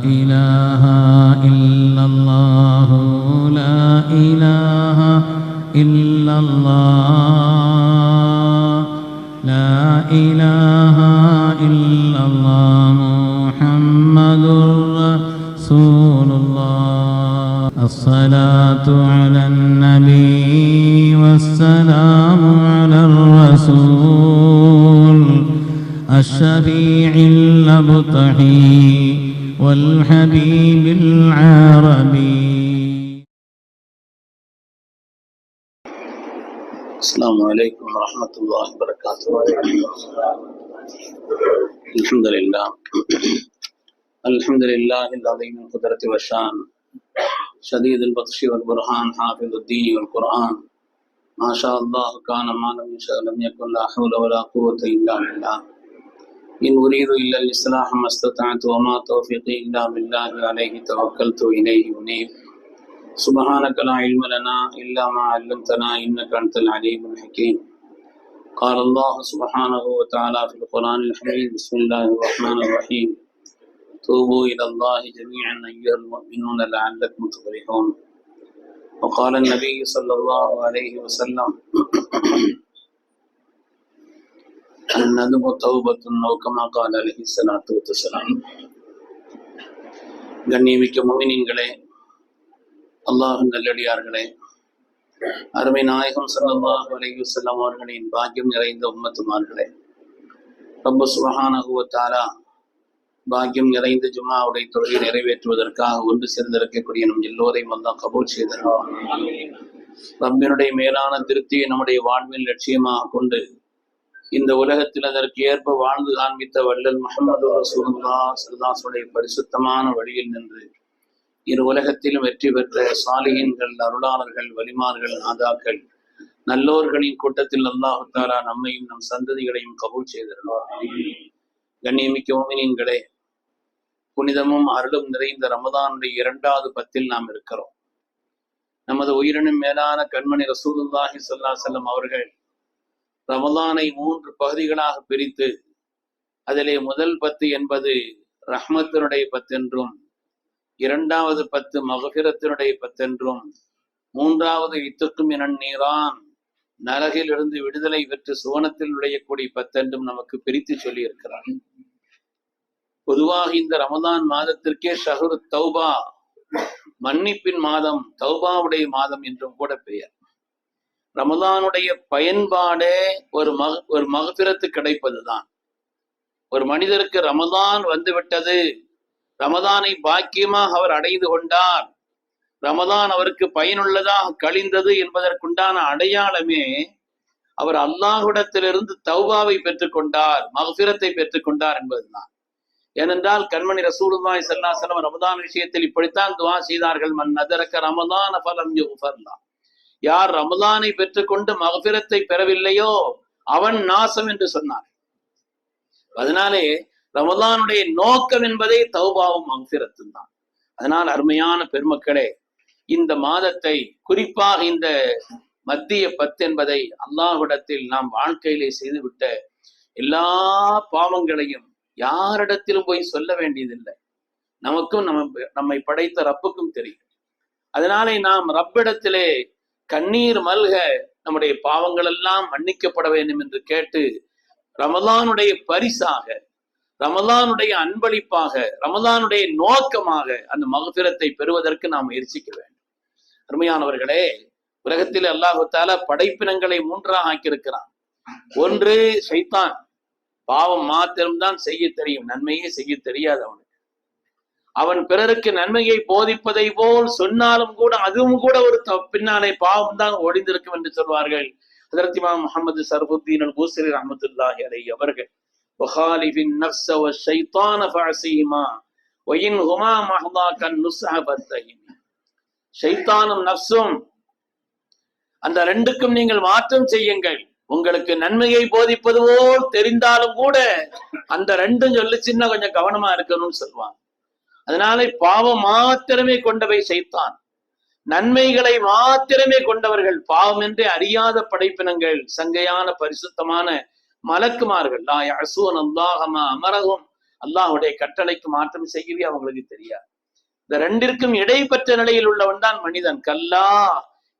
إله إلا الله لا إله إلا الله لا إله إلا الله محمد رسول الله الصلاة على النبي والسلام على الرسول الشفيع الأبطحي والحبيب العربي. السلام عليكم ورحمة الله وبركاته. الحمد لله الحمد لله العظيم القدرة والشان شديد البطش والبرهان حافظ الدين والقرآن ما شاء الله كان ما لم يشاء لم يكن لا حول ولا قوة إلا بالله إن أريد إلا الإصلاح ما استطعت وما توفيقي إلا بالله عليه توكلت إليه أنيب سبحانك لا علم لنا إلا ما علمتنا إنك أنت العليم الحكيم. قال الله سبحانه وتعالى في القرآن الحكيم بسم الله الرحمن الرحيم توبوا إلى الله جميعا أيها المؤمنون لعلكم تفلحون. وقال النبي صلى الله عليه وسلم الندم توبة أو كما قال عليه الصلاة والسلام. கண்ணியமிக்க முஃமினீன்களே, அல்லாஹ்வின் நல்லடியார்களே, அருமை நாயகம் ஸல்லல்லாஹு அலைஹி வஸல்லம் அவர்களின் பாக்கியம் நிறைந்த உம்மத்துமார்களே, ரப்பு சுப்ஹானஹு வ தஆலா பாக்கியம் நிறைந்த ஜும்ஆவுடைய தொழுகையை நிறைவேற்றுவதற்காக ஒன்று சேர்ந்திருக்கக்கூடிய நம் எல்லோரையும் அல்லாஹ் கபூல் செய்தருள்வான். ரப்பினுடைய மேலான திருப்தியை நம்முடைய வாழ்வின் லட்சியமாக கொண்டு இந்த உலகத்தில் அதற்கு ஏற்ப வாழ்ந்து காண்பித்த வல்லல் முஹம்மது ரசூலுல்லாஹ் ஸல்லல்லாஹு அலைஹி வஸல்லம் பரிசுத்தமான வழியில் நின்று இரு உலகத்திலும் வெற்றி பெற்ற சாலிஹீன்கள், அருளாளர்கள், வலிமார்கள், நாதாக்கள், நல்லோர்களின் கூட்டத்தில் அல்லாஹ் தஆலா நம்மையும் நம் சந்ததிகளையும் கபூல் செய்திருந்தார். கண்ணியமிக்க முஃமினீன்களே, புனிதமும் அருளும் நிறைந்த ரமதானுடைய 2வது பத்தில் நாம் இருக்கிறோம். நமது உயிரினும் மேலான கண்மணி ரசூலுல்லாஹி ஸல்லல்லாஹு அலைஹி வஸல்லம் அவர்கள் ரமதானை 3 பகுதிகளாக பிரித்து அதிலே முதல் 10 என்பது ரஹ்மத்தினுடைய 10 என்றும், 2வது 10 மக்ஃபிரத்தினுடைய 10 என்றும், 3வது இத்துக்கும் மினன் நீரான் நரகில் இருந்து விடுதலை பெற்று சுவனத்தில் நுழையக்கூடிய 10 என்றும் நமக்கு பிரித்து சொல்லி இருக்கிறார். பொதுவாக இந்த ரமதான் மாதத்திற்கே ஷஹ்ரு தௌபா, மன்னிப்பின் மாதம், தௌபாவுடைய மாதம் என்றும் கூட பெயர். ரமதானுடைய பயன்பாடே ஒரு மக்ஃபிரத்து கிடைப்பதுதான். ஒரு மனிதருக்கு ரமதான் வந்துவிட்டது, ரமதானை பாக்கியமாக அவர் அடைந்து கொண்டார், ரமதான் அவருக்கு பயனுள்ளதாக கழிந்தது என்பதற்குண்டான அடையாளமே அவர் அல்லாஹ்விடத்திலிருந்து தௌபாவை பெற்றுக்கொண்டார், மக்ஃபிரத்தை பெற்றுக்கொண்டார் என்பதுதான். ஏனென்றால் கண்மணி ரசூலுல்லாஹி ஸல்லல்லாஹு அலைஹி வஸல்லம் ரமதான் விஷயத்தில் இப்படித்தான் துஆ செய்தார்கள். மன் நதரக ரமதான ஃபலம் யுஃபர்லா, யார் ரமதானை பெற்றுக்கொண்டு மக்ஃபிரத்தை பெறவில்லையோ அவன் நாசம் என்று சொன்னார். அதனாலே ரமதானுடைய நோக்கம் என்பதே தௌபாவும் மக்ஃபிரத்தும் தான். அதனால் அருமையான பெருமக்களே, இந்த மாதத்தை, குறிப்பாக இந்த மத்திய 10 என்பதை அல்லாஹ்விடத்தில் நாம் வாழ்க்கையிலே செய்துவிட்ட எல்லா பாவங்களையும் யாரிடத்திலும் போய் சொல்ல வேண்டியதில்லை. நமக்கும் நம்மை படைத்த ரப்புக்கும் தெரியும். அதனாலே நாம் ரப்பிடத்திலே கண்ணீர் மல்க நம்முடைய பாவங்கள் எல்லாம் மன்னிக்கப்பட வேண்டும் என்று கேட்டு ரமலானுடைய பரிசாக, ரமலானுடைய அன்பளிப்பாக, ரமலானுடைய நோக்கமாக அந்த மக்ஃபிரத்தை பெறுவதற்கு நாம் முயற்சிக்க வேண்டும். அருமையானவர்களே, உலகத்தில் அல்லாஹ் தஆலா படைப்பினங்களை 3ஆக ஆக்கியிருக்கிறான். ஒன்று ஷைத்தான், பாவம் மாத்திரம்தான் செய்ய தெரியும், நன்மையே செய்ய தெரியாது அவனுக்கு. அவன் பிறருக்கு நன்மையை போதிப்பதை போல் சொன்னாலும் கூட அதுவும் கூட ஒரு பின்னாலே பாவம் தான் ஒளிந்திருக்கும் என்று சொல்வார்கள். ஹஜ்ரத் இமாம் முஹம்மது ஸர்ஃபுத்தீன் அல்-பூஸிரி ரஹ்மத்துல்லாஹி அலைஹி அவர்கள் வஹாலிஃபின் நஃப்ஸ வஷைத்தான ஃபஅஸீமா வஇன்ஹுமா மஹ்தாகன் நுஸ்ஹ ஃபத்தஹிம். ஷைத்தானும் நஃப்ஸும், அந்த ரெண்டுக்கும் நீங்கள் மாற்றம் செய்யுங்கள். உங்களுக்கு நன்மையை போதிப்பது போல் தெரிந்தாலும் கூட அந்த ரெண்டும் சொல்லிச்சுன்னா கொஞ்சம் கவனமா இருக்கணும்னு சொல்லுவாங்க. அதனாலே பாவம் மாத்திரமே கொண்டவை ஷைத்தான், நன்மைகளை மாத்திரமே கொண்டவர்கள் பாவம் என்றே அறியாத படைப்பினங்கள், சங்கையான பரிசுத்தமான மலக்குமார்கள். லா யஅஸூன அல்லாஹ மா அமரஹும், அல்லாஹுடைய கட்டளைக்கு மாற்றம் செய்யவே அவங்களுக்கு தெரியாது. இந்த ரெண்டிற்கும் இடைப்பட்ட நிலையில் உள்ளவன் தான் மனிதன். கல்லா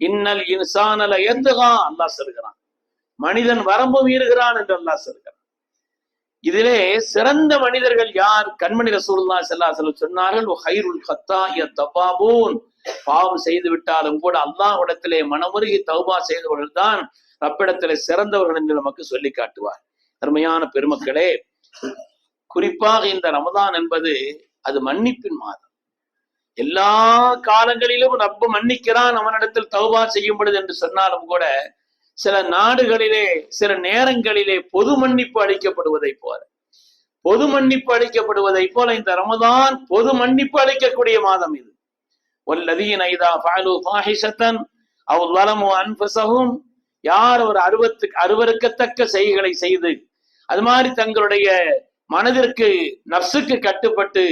இன்னல் இன்சானல எத்துகா அல்லாஹ் சொல்கிறான். மனிதன் வரம்பு மீறுகிறான் என்று அல்லாஹ் சொல்கிறான். இதிலே சிறந்த மனிதர்கள் யார்? கண்மணி ரசூலுல்லாஹி ஸல்லல்லாஹு அலைஹி வஸல்லம் சொன்னார்கள், ஹைருல் கத்தாய தவாபூன், பாவம் செய்து விட்டாலும் கூட அல்லாஹ்விடத்திலே மனமுருகி தௌபா செய்தவர்கள் தான் ரப்பிடத்திலே சிறந்தவர்கள் என்று நமக்கு சொல்லி காட்டுவார். அருமையான பெருமக்களே, குறிப்பாக இந்த ரமதான் என்பது அது மன்னிப்பின் மாதம். எல்லா காலங்களிலும் ரப்பு மன்னிக்கிறான் அவனிடத்தில் தௌபா செய்யும் பொழுது என்று சொன்னாலும் கூட சில நாடுகளிலே சில நேரங்களிலே பொது மன்னிப்பு அளிக்கப்படுவதை போல இந்த ரமதான் பொது மன்னிப்பு அளிக்கக்கூடிய மாதம் இது. வல்லதீன இதா ஃபஅலு ஃபாஹிஷத்தன் அவ் ஸலமு அன்ஃபஸஹும், யார் ஒரு அருவருக்கத்தக்க செய்கைகளை செய்து அது மாதிரி தங்களுடைய மனதிற்கு நஃப்ஸுக்கு கட்டுப்பட்டு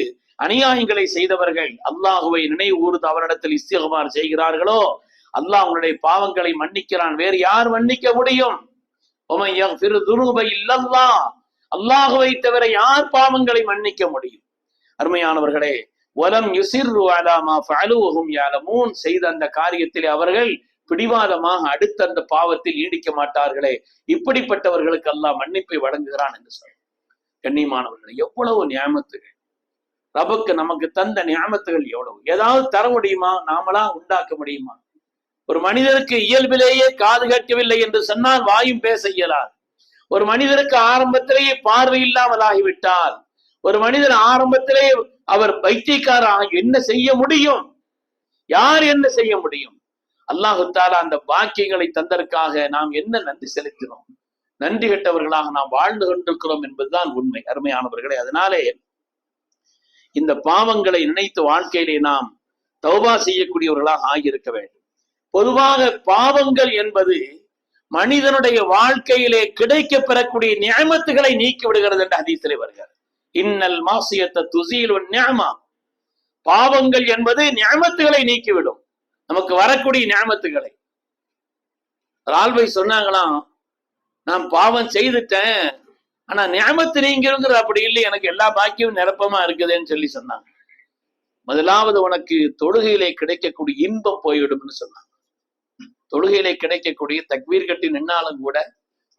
அநியாயங்களை செய்தவர்கள் அல்லாஹுவை நினைவு கூர்ந்து அவரிடத்தில் இஸ்திக்பார் செய்கிறார்களோ அல்லாஹ் அவங்களுடைய பாவங்களை மன்னிக்கிறான். வேறு யார் மன்னிக்க முடியும்? அல்லாஹுவை தவிர யார் பாவங்களை மன்னிக்க முடியும்? அருமையானவர்களே, வலம் யுசிர்ரு அலா மா ஃபஅலு வஹும் யஅலமூன், செய்த அந்த காரியத்தில் அவர்கள் பிடிவாதமாக அடுத்த அந்த பாவத்தில் ஈடிக்க மாட்டார்களே, இப்படிப்பட்டவர்களுக்கு அல்லாஹ் மன்னிப்பை வழங்குகிறான் என்று சொல்றார். கண்ணியமானவர்களே, எவ்வளவு நியாமத்துகள் ரபுக்கு நமக்கு தந்த நியாமத்துகள் எவ்வளவு! ஏதாவது தர முடியுமா? நாமளா உண்டாக்க முடியுமா? ஒரு மனிதருக்கு இயல்பிலேயே காது கேட்கவில்லை என்று சொன்னால் வாயும் பேச இயலாது. ஒரு மனிதருக்கு ஆரம்பத்திலேயே பார்வை இல்லாமல் ஆகிவிட்டால், ஒரு மனிதர் ஆரம்பத்திலே அவர் பைத்தியக்காரராக என்ன செய்ய முடியும்? யார் என்ன செய்ய முடியும்? அல்லாஹு தஆலா அந்த பாக்கியங்களை தந்ததற்காக நாம் என்ன நன்றி செலுத்தினோம்? நன்றி கெட்டவர்களாக நாம் வாழ்ந்து கொண்டிருக்கிறோம் என்பதுதான் உண்மை. அருமையானவர்களே, அதனாலே இந்த பாவங்களை நினைத்து வாழ்க்கையிலே நாம் தௌபா செய்யக்கூடியவர்களாக ஆகியிருக்க வேண்டும். பொதுவாக பாவங்கள் என்பது மனிதனுடைய வாழ்க்கையிலே கிடைக்க பெறக்கூடிய நியமத்துகளை நீக்கி விடுகிறது என்று ஹதீஸிலே வருகிறது. இன்னல் மாசியத்த துஸீலு நிஅமா, பாவங்கள் என்பது நியமத்துகளை நீக்கிவிடும், நமக்கு வரக்கூடிய நியமத்துகளை. ரால்வை சொன்னாங்களாம், நான் பாவம் செய்துட்டேன், ஆனா நியமத்து நீங்கிறது அப்படி இல்லை, எனக்கு எல்லா பாக்கியமும் நிரப்பமா இருக்குதுன்னு சொல்லி சொன்னாங்க. முதலாவது உனக்கு தொழுகையிலே கிடைக்கக்கூடிய இன்பம் போய்விடும்னு சொன்னாங்க. தொழுகையிலே கிடைக்கக்கூடிய தக்பீர் கட்டி நின்னாலும் கூட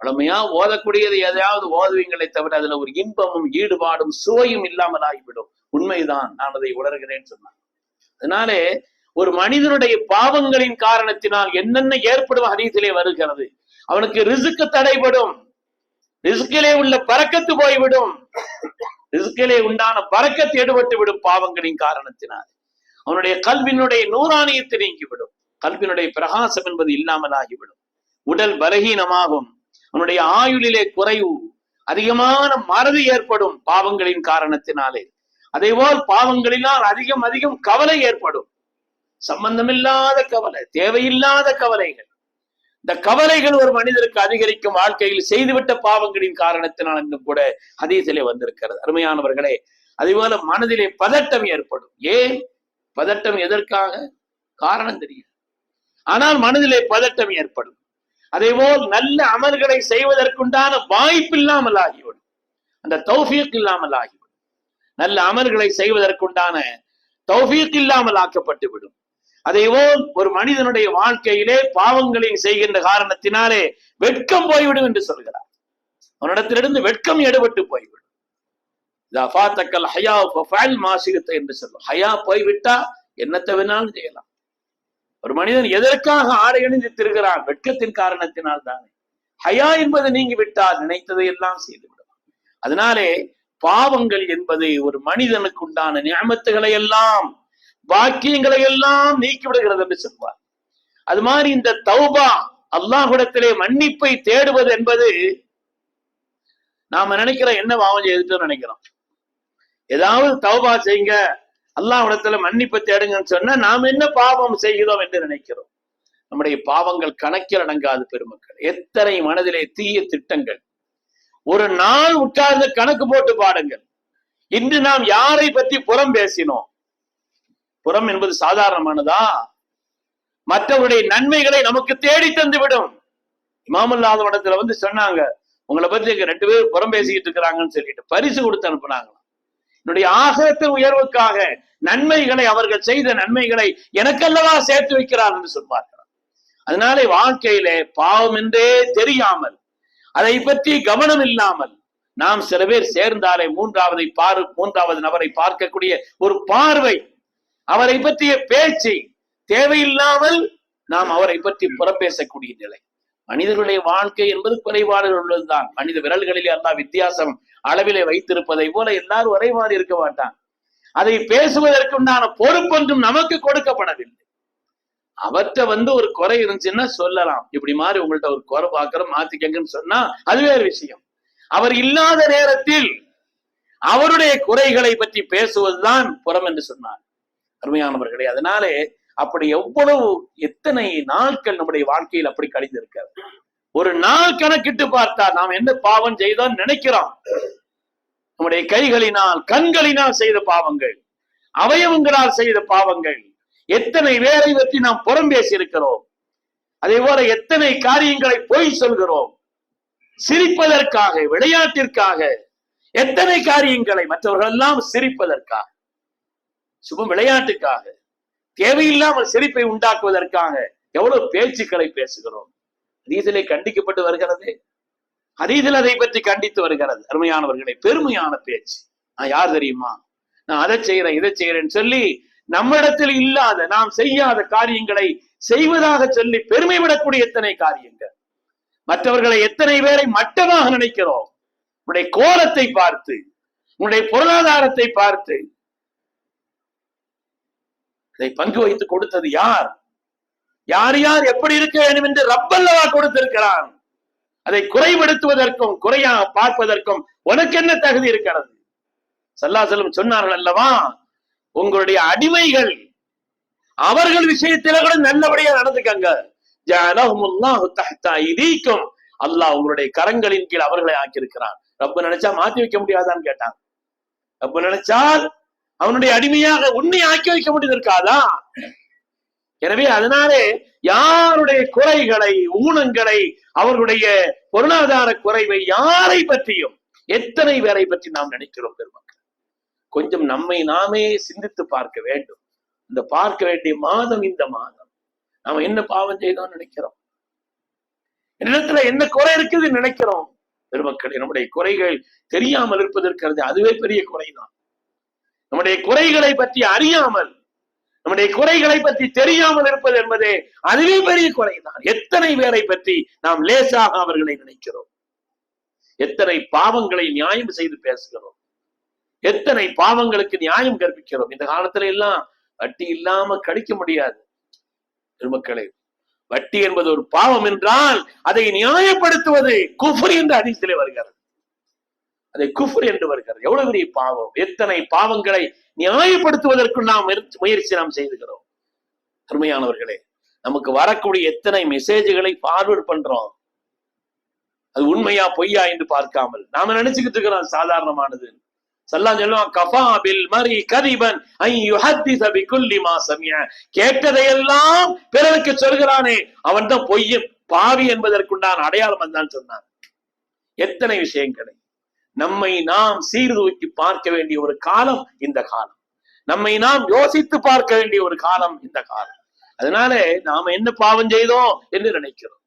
வளமையா ஓதக்கூடியது எதையாவது ஓதுவீங்களை தவிர அதுல ஒரு இன்பமும் ஈடுபாடும் சுவையும் இல்லாமல் ஆகிவிடும். உண்மைதான், நான் அதை உணர்கிறேன்னு சொன்னாங்க. அதனாலே ஒரு மனிதனுடைய பாவங்களின் காரணத்தினால் என்னென்ன ஏற்படும் ஹதீஸிலே வருகிறது. அவனுக்கு ரிஸ்க் தடைபடும், ரிஸ்கிலே உள்ள பரக்கத்து போய்விடும், ரிஸ்கிலே உண்டான பரக்கத்து எடுபட்டு விடும் பாவங்களின் காரணத்தினால். அவனுடைய கல்வினுடைய நூறானியத்தை நீங்கிவிடும், கல்வினுடைய பிரகாசம் என்பது இல்லாமல் ஆகிவிடும், உடல் பலகீனமாகும், அவனுடைய ஆயுளிலே குறைவு, அதிகமான மறதி ஏற்படும் பாவங்களின் காரணத்தினாலே. அதேபோல் பாவங்களினால் அதிகம் அதிகம் கவலை ஏற்படும், சம்பந்தமில்லாத கவலை, தேவையில்லாத கவலைகள். இந்த கவலைகள் ஒரு மனிதருக்கு அதிகரிக்கும் வாழ்க்கையில் செய்துவிட்ட பாவங்களின் காரணத்தினால் என்றும் கூட ஹதீஸிலே வந்திருக்கிறது. அருமையானவர்களே, அதேபோல மனதிலே பதட்டம் ஏற்படும். ஏன் பதட்டம்? எதற்காக? காரணம் தெரியும், ஆனால் மனதிலே பதட்டம் ஏற்படும். அதேபோல் நல்ல அமல்களை செய்வதற்குண்டான வாய்ப்பு இல்லாமல் ஆகிவிடும், அந்த தௌஃபீக் இல்லாமல் ஆகிவிடும். நல்ல அமல்களை செய்வதற்குண்டான தௌஃபீக் இல்லாமல் ஆக்கப்பட்டு விடும். அதேபோல் ஒரு மனிதனுடைய வாழ்க்கையிலே பாவங்களின் செய்கின்ற காரணத்தினாலே வெட்கம் போய்விடும் என்று சொல்கிறார். அவனிடத்திலிருந்து வெட்கம் எடுபட்டு போய்விடும். என்று சொல்லும். ஹயா போய்விட்டா என்னத்தை வேணாலும் செய்யலாம். ஒரு மனிதன் எதற்காக ஆடை அணிந்து திருகிறான்? வெட்கத்தின் காரணத்தினால் தானே. ஹயா என்பது நீங்கி விட்டால் நினைத்ததை எல்லாம் செய்துவிடும். அதனாலே பாவங்கள் என்பது ஒரு மனிதனுக்கு உண்டான நியமத்துகளை எல்லாம், பாக்கியங்களை எல்லாம் நீக்கி விடுகிறது என்று சொல்வார். அது மாதிரி இந்த தௌபா, அல்லாஹ்விடத்திலே மன்னிப்பை தேடுவது என்பது, நாம நினைக்கிறோம் என்ன பாவம் செய்துட்டோம்னு நினைக்கிறோம். ஏதாவது தௌபா செய்யுங்க, அல்லாஹ்விடத்துல மன்னிப்பை தேடுங்கன்னு சொன்னா நாம் என்ன பாவம் செய்கிறோம் என்று நினைக்கிறோம். நம்முடைய பாவங்கள் கணக்கில் அடங்காது பெருமக்கள். எத்தனை மனதிலே தீய திட்டங்கள். ஒரு நாள் உட்கார்ந்து கணக்கு போட்டு பாடுங்கள். இன்று நாம் யாரை பற்றி புறம் பேசினோம்? புறம் என்பது சாதாரணமானதா? மற்றவருடைய நன்மைகளை நமக்கு தேடி தந்து விடும். இமாமுல்லாஹ் இடத்துல சொன்னாங்க, உங்களை பத்தி எங்க 2 பேரும் புறம் பேசிக்கிட்டு இருக்கிறாங்கன்னு சொல்லிட்டு பரிசு கொடுத்து அனுப்புனாங்களாம். என்னுடைய ஆகிரத்தின் உயர்வுக்காக நன்மைகளை, அவர்கள் செய்த நன்மைகளை எனக்கல்லவா சேர்த்து வைக்கிறார் என்று சொல்வார்கள். அதனாலே வாழ்க்கையிலே பாவம் என்றே தெரியாமல், அதை பற்றி கவனம் இல்லாமல் நாம் சில பேர் சேர்ந்தாலே மூன்றாவது நபரை பார்க்கக்கூடிய ஒரு பார்வை, அவரை பற்றிய பேச்சு தேவையில்லாமல் நாம் அவரை பற்றி புறப்பேசக்கூடிய நிலை. மனிதர்களுடைய வாழ்க்கை என்பது குறைபாடுகள் உள்ளதுதான். மனித விரல்களிலே அல்லாஹ் வித்தியாசம் அளவிலே வைத்திருப்பதை போல எல்லாரும் ஒரே மாதிரி இருக்க மாட்டான். அதை பேசுவதற்குண்டான பொறுப்பொன்றும் நமக்கு கொடுக்கப்படவில்லை. அவற்றை ஒரு குறை இருந்துச்சுன்னா சொல்லலாம், இப்படி மாதிரி உங்கள்கிட்ட ஒரு குறை பார்க்கிறோம் மாத்திக்கங்கன்னு சொன்னா அது வேறு விஷயம். அவர் இல்லாத நேரத்தில் அவருடைய குறைகளை பற்றி பேசுவதுதான் புறம் என்று சொன்னார். அருமையானவர்களே, அதனாலே அப்படி எத்தனை நாட்கள் நம்முடைய வாழ்க்கையில் அப்படி கழிந்திருக்கிறது. ஒரு நாள் கணக்கிட்டு பார்த்தா நாம் என்ன பாவம் செய்தோம் நினைக்கிறோம். நம்முடைய கைகளினால், கண்களினால் செய்த பாவங்கள், அவயவங்களால் செய்த பாவங்கள், எத்தனை பேரை பற்றி நாம் புறம் பேசி இருக்கிறோம். அதே போல எத்தனை காரியங்களை பொய் சொல்கிறோம். சிரிப்பதற்காக, விளையாட்டிற்காக எத்தனை காரியங்களை, மற்றவர்கள் எல்லாம் சிரிப்பதற்காக, சுப விளையாட்டுக்காக, தேவையில்லாமல் சிரிப்பை உண்டாக்குவதற்காக எவ்வளவு பேச்சுக்களை பேசுகிறோம். ஹதீஸிலே கண்டிக்கப்பட்டு வருகிறது. ஹதீஸில் அதை பற்றி கண்டித்து வருகிறது. அருமையானவர்களே, பெருமையான பேச்சு. நான் யார் தெரியுமா, நான் அதை செய்யறேன் இதை செய்யறேன்னு சொல்லி நம்மிடத்தில் இல்லாத, நாம் செய்யாத காரியங்களை செய்வதாக சொல்லி பெருமை விடக்கூடிய எத்தனை காரியங்கள். மற்றவர்களை எத்தனை பேரை மட்டமாக நினைக்கிறோம். உன்னுடைய கோலத்தை பார்த்து, உன்னுடைய பொருளாதாரத்தை பார்த்து. இதை பங்கு வைத்து கொடுத்தது யார்? யார் யார் எப்படி இருக்க வேண்டும் என்று ரப்பல்லவா கொடுத்திருக்கிறான். அதை குறைபடுத்துவதற்கும் குறையாக பார்ப்பதற்கும் உனக்கு என்ன தகுதி இருக்கிறது? ஸல்லல்லாஹு அலைஹி வஸல்லம் சொன்னார்கள் அல்லவா, உங்களுடைய அடிமைகள் அவர்கள் விஷயத்தில கூட நல்லபடியா நடந்துக்கங்க. ஜஅலஹுமுல்லாஹு தஹ்த ஐதீக்கும், அல்லாஹ் உங்களுடைய கரங்களின் கீழ் அவர்களை ஆக்கியிருக்கிறான். ரப்ப நினைச்சா மாத்தி வைக்க முடியாதான்னு கேட்டாங்க. ரப்ப நினைச்சால் அவனுடைய அடிமையாக உன்னை ஆக்கி வைக்க முடியாது இருக்காதா? எனவே அதனாலே யாருடைய குறைகளை, ஊனங்களை, அவர்களுடைய பொருளாதார குறைவை யாரை பற்றியும், எத்தனை பேரை பற்றி நாம் நினைக்கிறோம் பெருமக்கள். கொஞ்சம் நம்மை நாமே சிந்தித்து பார்க்க வேண்டும். இந்த பார்க்க வேண்டிய மாதம் இந்த மாதம். நாம என்ன பாவம் செய்தோம் நினைக்கிறோம், என்னிடத்துல என்ன குறை இருக்குது நினைக்கிறோம். பெருமக்கள், நம்முடைய குறைகள் தெரியாமல் இருப்பதற்கிறது அதுவே பெரிய குறைதான். நம்முடைய குறைகளை பற்றி அறியாமல், நம்முடைய குறைகளை பற்றி தெரியாமல் இருப்பது என்பதே அதுவே பெரிய குறைதான். எத்தனை பேரை பற்றி நாம் லேசாக அவர்களை நினைக்கிறோம். எத்தனை பாவங்களை நியாயம் செய்து பேசுகிறோம். எத்தனை பாவங்களுக்கு நியாயம் கற்பிக்கிறோம். இந்த காலத்துல எல்லாம் வட்டி இல்லாம கழிக்க முடியாது பெருமக்களே. வட்டி என்பது ஒரு பாவம் என்றால் அதை நியாயப்படுத்துவது குஃப்ர் என்று ஹதீஸிலே வருகிறது. அதை குஃப்ர் என்று வருகிறது. எவ்வளவு பெரிய பாவம். எத்தனை பாவங்களை நியாயப்படுத்துவதற்கு நாம் முயற்சி செய்துகிறோம். அருமையானவர்களே, நமக்கு வரக்கூடிய எத்தனை மெசேஜ்களை ஃபார்வர்ட் பண்றோம். அது உண்மையா பொய்யா என்று பார்க்காமல் நாம நினைச்சுக்கிட்டு இருக்கிறோம் சாதாரணமானது. ஸல்லல்லாஹு அலைஹி வஸல்லம் கஃபா பில் மரி கதிபன் அன் யுஹத்திஸ பிகுல்லி மா சமிஅ, கேட்டதையெல்லாம் பிறருக்கு சொல்கிறானே அவன் தான் பொய்யன் பாவி என்பதற்குண்டான அடையாளம் தான் சொன்னான். எத்தனை விஷயங்களை நம்மை நாம் சீர்தூக்கி பார்க்க வேண்டிய ஒரு காலம் இந்த காலம். நம்மை நாம் யோசித்து பார்க்க வேண்டிய ஒரு காலம் இந்த காலம். அதனால நாம என்ன பாவம் செய்தோம் என்று நினைக்கிறோம்.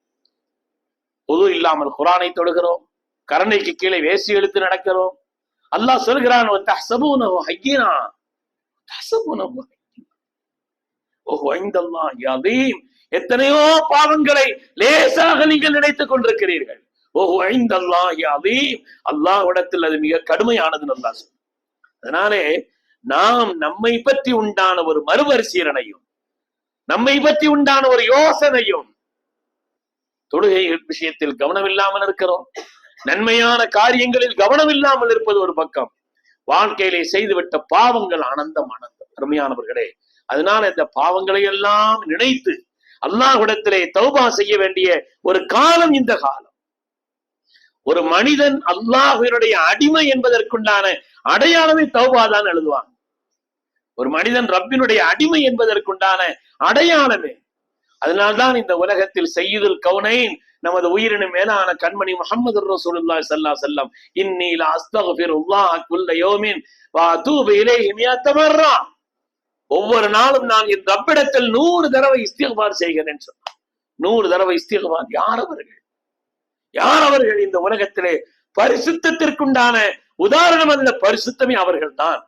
பொது இல்லாமல் குர்ஆனை தொடுகிறோம். கரணைக்கு கீழே வேசி எழுத்து நடக்கிறோம். அல்லாஹ் சொல்கிறான், தஹ்சபூனஹு ஹய்யினா தஹ்சபூனஹு வஹுவ இன்தல்லாஹி அதீம். எத்தனையோ பாவங்களை லேசாக நீங்கள் நினைத்துக் கொண்டிருக்கிறீர்கள். அல்லாஹ்விடத்தில் அது மிக கடுமையானது. அல்லாஹ் சொல்றான். அதனாலே நாம் நம்மை பற்றி உண்டான ஒரு மறுபரிசீலனையும், நம்மை பற்றி உண்டான ஒரு யோசனையும், தொழுகை விஷயத்தில் கவனம் இல்லாமல் இருக்கிறோம். நன்மையான காரியங்களில் கவனம் இல்லாமல் இருப்பது ஒரு பக்கம். வாழ்க்கையிலே செய்துவிட்ட பாவங்கள் ஆனந்தம் ஆனந்தம். அருமையானவர்களே, அதனால இந்த பாவங்களை எல்லாம் நினைத்து அல்லாஹ்விடத்திலே தௌபா செய்ய வேண்டிய ஒரு காலம் இந்த காலம். ஒரு மனிதன் அல்லாஹ்வினுடைய அடிமை என்பதற்குண்டான அடையாளமே தௌபா தான் எழுதுவான். ஒரு மனிதன் ரப்பினுடைய அடிமை என்பதற்குண்டான அடையாளமே. அதனால்தான் இந்த உலகத்தில் சய்யிதுல் கௌனைன் நமது உயிரினும் மேலான கண்மணி முஹம்மது ரசூலுல்லாஹி ஸல்லல்லாஹு அலைஹி வஸல்லம் இன்னி லா அஸ்தக்ஃபிருல்லாஹ குல்ல யௌமின் வ அதூபு இலைஹி மியத்த மர்ரா, ஒவ்வொரு நாளும் நான் என் ரப்பிடத்தில் 100 தடவை இஸ்திக்பார் செய்கிறேன் சொன்னார். 100 தடவை இஸ்திக்பார். யார் அவர்கள்? இந்த உலகத்திலே பரிசுத்தத்திற்குண்டான உதாரணம் அல்ல, பரிசுத்தமே அவர்கள் தான்.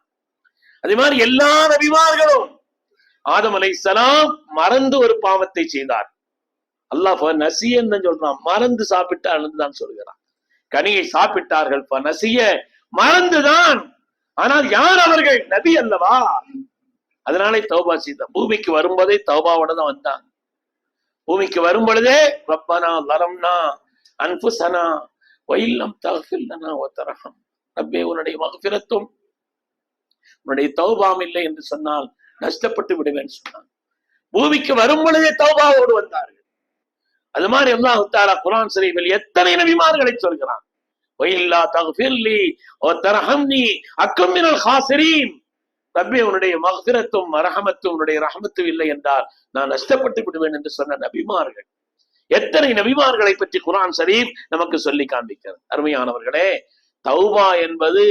அதே மாதிரி எல்லா நபிமார்களும், ஆதம் அலைஹிஸ்ஸலாம் மறந்து ஒரு பாவத்தை செய்தார். அல்லாஹ் நசியன்னு சொல்றான், மறந்து சாப்பிட்டார் தான் சொல்கிறான். கனியை சாப்பிட்டார்கள், நசிய மறந்துதான். ஆனால் யார் அவர்கள்? நபி அல்லவா? அதனாலே தௌபா செய்தான். பூமிக்கு வரும்போதே தௌபாவோட தான் வந்தான். பூமிக்கு வரும் பொழுதே ரப்பனா லரம்னா அன்ஃபுஸனா வ இல்லம் தக்ஃபிர் லனா வ தர்ஹம், ரப்பே உன்னுடைய மக்ஃபிரத்தும் உன்னுடைய தௌபாம் இல்லை என்று சொன்னால் நஷ்டப்பட்டு விடுவேன் சொன்னான். பூமிக்கு வரும் பொழுதே தௌபாவோடு வந்தார்கள். அது மாதிரி அல்லாஹ் தஆலா குர்ஆன் ஷரீஃபில் எத்தனை நபிமார்களை சொல்கிறான். வ இல்லா தக்ஃபிர்லி வ தர்ஹம்னி அகும் மினல் காசிரீன், ரப்பே உன்னுடைய மக்ஃபிரத்தும் ரஹமத்தும் உன்னுடைய ரஹமத்தும் இல்லை என்றால் நான் நஷ்டப்பட்டு விடுவேன் என்று சொன்ன நபிமார்கள். எத்தனை நபிமார்களை பற்றி குர்ஆன் ஷரீஃப் நமக்கு சொல்லி காண்பிக்கிறது. அருமையானவர்களே, தௌபா என்பது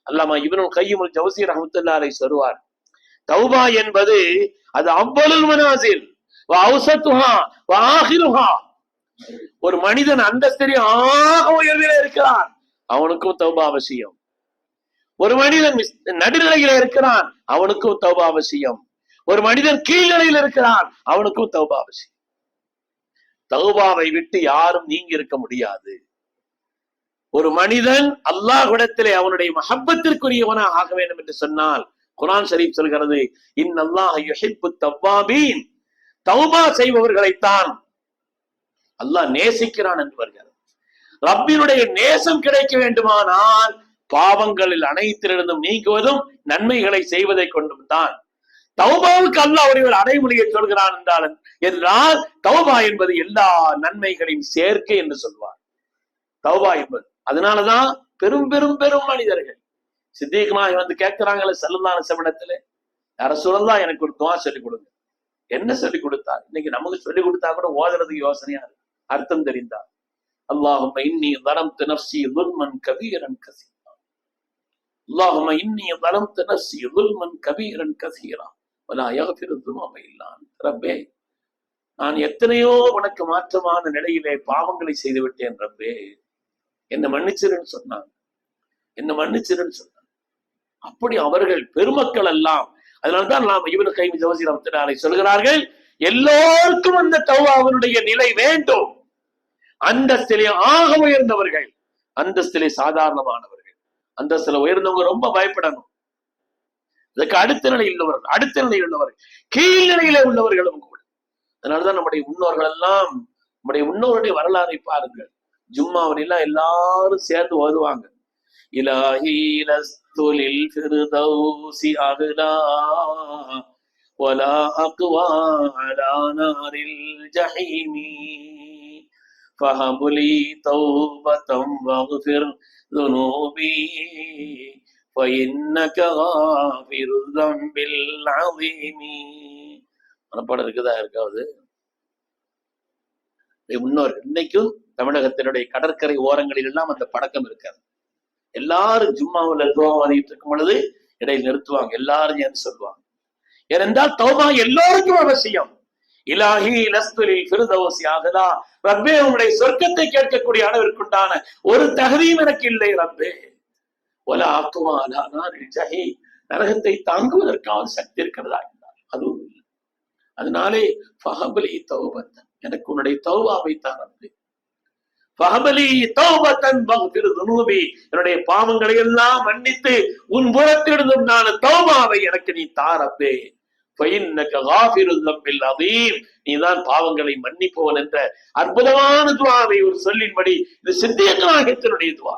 அல்லாமா இப்னுல் கய்யிம் அல் ஜௌஸி ரஹ்மத்துல்லாஹி அலைஹி சொல்வார், தௌபா என்பது அது அவ்வலுல் மனாசில் வ அவ்ஸத்துஹா வ ஆகிருஹா. ஒரு மனிதன் அந்தஸ்திலே ஆக உயர்விலே இருக்கிறான், அவனுக்கும் தௌபா அவசியம். ஒரு மனிதன் நடுநிலையில இருக்கிறான், அவனுக்கும் தௌபா அவசியம். ஒரு மனிதன் கீழ்நிலையில் இருக்கிறான், அவனுக்கும் தௌபா அவசியம். தௌபாவை விட்டு யாரும் நீங்கி இருக்க முடியாது. ஒரு மனிதன் அல்லாஹ்விடத்திலே அவனுடைய மஹப்பத்திற்குரியவனா ஆக வேண்டும் என்று சொன்னால் குர்ஆன் ஷரீஃப் சொல்கிறது, இன்னல்லாஹ யுஹிப்பு தவ்வாபீன், தௌபா செய்பவர்களைத்தான் அல்லாஹ் நேசிக்கிறான் என்று வருகிறது. ரப்பினுடைய நேசம் கிடைக்க வேண்டுமானால் பாவங்களில் அனைத்திலிருந்தும் நீங்குவதும் நன்மைகளை செய்வதை கொண்டும் தான். தௌபாவுக்கு அல்லாஹ் ஒரு அடைமொழியை சொல்கிறான் என்றால் தௌபா என்பது எல்லா நன்மைகளின் சேர்க்கை என்று சொல்வார். தௌபா என்பது அதனாலதான் பெரும் பெரும் பெரும் மனிதர்கள் சித்திக் நாயகம் வந்து கேட்கிறாங்களே ஸல்லல்லாஹு அலைஹி வஸல்லம், யார ரசூலல்லாஹ் எனக்கு ஒரு துஆ சொல்லிக் கொடுங்க. என்ன சொல்லிக் கொடுத்தார்? இன்னைக்கு நமக்கு சொல்லிக் கொடுத்தா கூட ஓதுறதுக்கு யோசனையா இருக்கு, அர்த்தம் தெரிந்தா. அல்லாஹும்ம இன்னி ظلمت نفسي ظلما كبيرا كثيرا, اللهم إني ظلمت نفسي ظلما كبيرا كثيرا ولا يغفر الذنوب إلا أنت. ரப்பே, நான் எத்தனையோ உனக்கு மாற்றமான நிலையிலே பாவங்களை செய்து விட்டேன் ரப்பே, என்ன மன்னிச்சிருன்னு சொன்னாங்க, என்ன மன்னிச்சிருன்னு சொன்னாங்க. அப்படி அவர்கள் பெருமக்கள் எல்லாம். அதனால்தான் நாம் இப்னு கய்யிம் ஜௌஸி ரஹ்மத்துல்லாஹி அலைஹி சொல்கிறார்கள், எல்லோருக்கும் அந்த தௌபாவுடைய நிலை வேண்டும். அந்தஸ்திலே ஆக உயர்ந்தவர்கள், அந்தஸ்திலே சாதாரணமானவர்கள். அந்தஸ்தில உயர்ந்தவங்க ரொம்ப பயப்படணும். அதுக்கு அடுத்த நிலையில் உள்ளவர்கள் கீழ்நிலையில உள்ளவர்களும் கூட. அதனாலதான் நம்முடைய முன்னோர்கள் எல்லாம், நம்முடைய முன்னோருடைய வரலாறை பாருங்கள். ஜும்மாவில் எல்லாம் எல்லாரும் சேர்ந்து ஓதுவாங்க, இலாஹி லஸ்து லில் ஃபிர்தௌஸி அஹ்லா வலா அக்வா அலா நாரில் ஜஹீமி ஃபஹப்லி தௌபதம் வக்ஃபிர் ذنوبي فإنك غافر الذنب العظيم. மனப்பாடம் இருக்காது முன்னோர். இன்னைக்கும் தமிழகத்தினுடைய கடற்கரை ஓரங்களில் எல்லாம் அந்த பழக்கம் இருக்காது. எல்லாரும் ஜும்மாவில் துஆ ஓதிட்டு இருக்கும் பொழுது இடையில் நிறுத்துவாங்க, எல்லாரும் ஏன்னு சொல்லுவாங்க. ஏனென்றால் தௌபா எல்லோருக்கும் அவசியம். இலாஹி லஸ்து லில் ஃபிர்தௌஸி அஹ்லா, ரப்பே உன்னுடைய சொர்க்கத்தை கேட்கக்கூடிய அளவிற்குண்டான ஒரு தகுதியும் எனக்கு இல்லை ரப்பே. வலா அக்வா அலா நாரில் ஜஹீம், நரகத்தை தாங்குவதற்கான சக்தி இருக்கிறதா என்றால் அதுவும் இல்லை. அதனாலே ஃபஹப்லி தௌபத்தன், எனக்கு உன்னுடைய தௌபாவை தான் ரப்பே. ஃபஹப்லி தௌபத்தன் வக்ஃபிர் ذنوبي, என்னுடைய பாவங்களை எல்லாம் மன்னித்து உன் புறத்திலிருந்தும் நான் தௌபாவை எனக்கு நீ தா ரப்பே. فإنك غافر الذنب العظيم, நீதான் பாவங்களை மன்னிப்பவன் என்ற அற்புதமான துஆவை ஒரு சொல்லின்படி இது சித்திக் நாயகத்தினுடைய துஆ.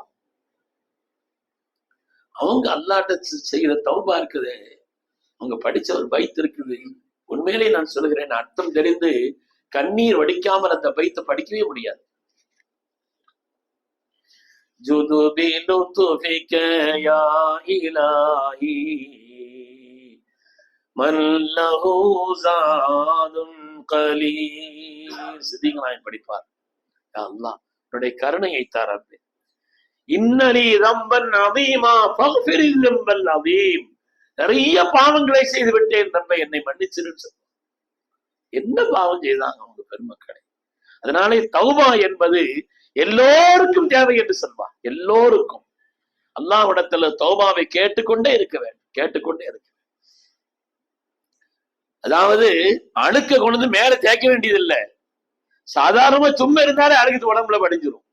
அவங்க அல்லாஹ்ட்ட செய்கிற தௌபா இருக்குது, அவங்க படிச்ச ஒரு பைத் இருக்குது. உண்மையிலே நான் சொல்லுகிறேன், அர்த்தம் தெரிந்து கண்ணீர் வடிக்காமல் அந்த பைத்தை படிக்கவே முடியாது. ஜுதுபி லுத்ஃபிக யா இலாஹி மன் லஹு ஸாதுன் கலீல். சித்திக் நாயகம் படிப்பார். அல்லாஹ் என்னுடைய கருணையை தாரப்பே. இன்னலி ரப்பன் அதீமா ஃபக்ஃபிரில் ரப்பல் அதீம். நிறைய பாவங்களை செய்து விட்டேன் ரப்பே, என்னை மன்னிச்சிருன்னு சொல்லுவாங்க. என்ன பாவம் செய்தாங்க அவங்க பெருமக்களை? அதனாலே தௌபா என்பது எல்லோருக்கும் தேவை என்று சொல்வார். எல்லோருக்கும் அல்லாஹ்விடத்துல தௌபாவை கேட்டுக்கொண்டே இருக்க வேண்டும், கேட்டுக்கொண்டே இருக்க. அதாவது அழுக்க கொண்டு வந்து மேல தேய்க்க வேண்டியது இல்லை. சாதாரணமா சும்மா இருந்தாலே அழுக்கு உடம்புல படிஞ்சிரும்,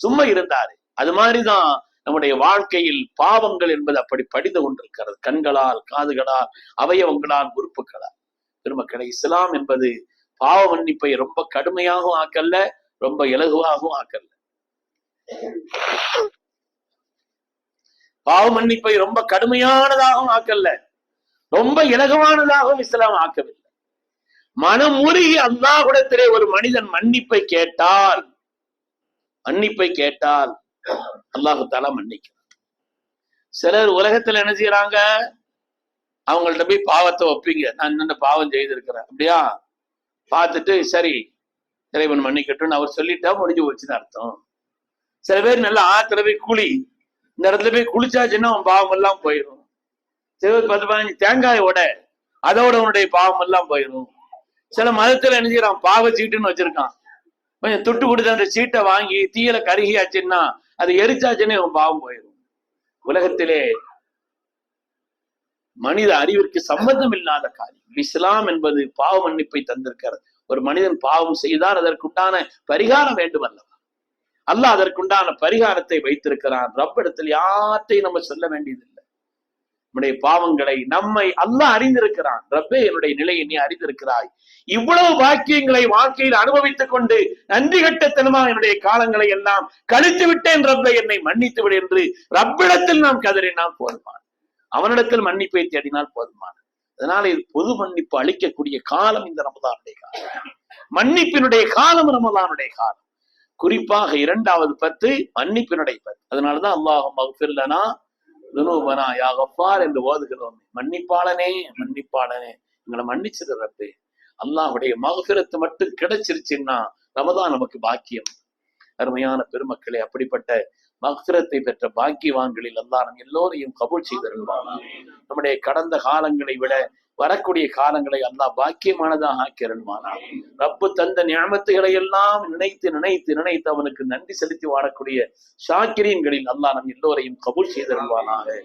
சும்மா இருந்தாரு. அது மாதிரிதான் நம்முடைய வாழ்க்கையில் பாவங்கள் என்பது அப்படி படிந்து கொண்டிருக்கிறது. கண்களால், காதுகளால், அவயவங்களால், உறுப்புகளால். பெருமக்களை, இஸ்லாம் என்பது பாவ மன்னிப்பை ரொம்ப கடுமையாகவும் ஆக்கல்ல, ரொம்ப இலகுவாகவும் ஆக்கல்ல. பாவ மன்னிப்பை ரொம்ப கடுமையானதாகவும் ஆக்கல்ல, ரொம்ப இலகுவானதாகவும் இஸ்லாம் ஆக்கவில்லை. மனம் உருகி அல்லாஹ்விடத்திலே ஒரு மனிதன் மன்னிப்பை கேட்டால் அல்லாஹு தஆலா மன்னிக்கிறான். சிலர் உலகத்துல என்ன செய்யறாங்க, அவங்கள்ட்ட போய் பாவத்தை ஒப்பிங்க, நான் என்னென்ன பாவம் செய்திருக்கிறேன் அப்படியா பார்த்துட்டு சரி இறைவன் மன்னிக்கட்டும்னு அவர் சொல்லிட்டா முடிஞ்சு போச்சுன்னு அர்த்தம். சில பேர் நல்லா ஆத்துல போய் குழி, இந்த இடத்துல போய் குளிச்சாச்சுன்னா அவன் பாவம் எல்லாம் போயிடும். சில பேர் 10-15 தேங்காய் உட, அதோட அவனுடைய பாவம் எல்லாம் போயிடும். சில மதத்துல என்ன செய்யறான், பாவ சீட்டுன்னு வச்சிருக்கான். கொஞ்சம் துட்டு கொடுத்து அந்த சீட்டை வாங்கி தீயில கருகியாச்சுன்னா அது எரிச்சாச்சுன்னு அவன் பாவம் போயிடும். உலகத்திலே மனித அறிவிற்கு சம்பந்தம் இல்லாத காரியம். இஸ்லாம் என்பது பாவ மன்னிப்பை தந்திருக்கிறது. ஒரு மனிதன் பாவம் செய்தால் அதற்குண்டான பரிகாரம் வேண்டும் அல்லவா? அல்லாஹ் அதற்குண்டான பரிகாரத்தை வைத்திருக்கிறான். ரப்பிடத்தில் யார்ட்டையும் நம்ம சொல்ல வேண்டியதில்லை. நம்முடைய பாவங்களை நம்மை அல்லாஹ் அறிந்திருக்கிறான். ரப்பே, என்னுடைய நிலையை நீ அறிந்திருக்கிறாய். இவ்வளவு பாக்கியங்களை வாழ்க்கையில் அனுபவித்துக் கொண்டு நன்றி கட்டத்தனமா என்னுடைய காலங்களை எல்லாம் கழித்து விட்டேன் ரப்பே, என்னை மன்னித்து விடு என்று ரப்பிடத்தில் நாம் கதறினால் போதுமான, அவனிடத்தில் மன்னிப்பை தேடினால் போதுமான. அதனால இது பொது மன்னிப்பு அளிக்கக்கூடிய காலம் இந்த ரமதானுடைய காலம். மன்னிப்பினுடைய காலம் ரமதானுடைய காலம். குறிப்பாக 2வது 10 மன்னிப்பினுடைய 10. அதனாலதான் அல்லாஹும்ம அக்ஃபிர் லனா துனூபனா யா கஃபார் என்று ஓதுகிறோம். மன்னிப்பாளனே, மன்னிப்பாளனே, எங்களை மன்னிச்சிடு ரப்பே. அல்லாஹுடைய மக்ஃபிரத் மட்டும் கிடைச்சிருச்சுன்னா ரமதான் நமக்கு பாக்கியம். அருமையான பெருமக்களே, அப்படிப்பட்ட மக்ஃபிரத்தை பெற்ற பாக்கியவான்களில் அல்லாஹ் நம் எல்லோரையும் கபூல் செய்திருப்பான். நம்முடைய கடந்த காலங்களை விட வரக்கூடிய காலங்களை அல்லாஹ் பாக்கியமானதாக ஆக்கியிருப்பானா. ரப்பு தந்த நியமத்துகளை எல்லாம் நினைத்து நினைத்து நினைத்து அவனுக்கு நன்றி செலுத்தி வாழக்கூடிய ஷாக்கிரீன்களில் அல்லாஹ் நம் எல்லோரையும் கபூல் செய்திருப்பானாக.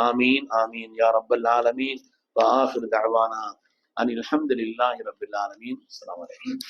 ஆமீன் ஆமீன் யா ரப்பல் ஆலமீன். வ ஆகிரு தஅவானா அனில் ஹம்துலில்லாஹி ரப்பில் ஆலமீன். அஸ்ஸலாமு அலைக்கும்.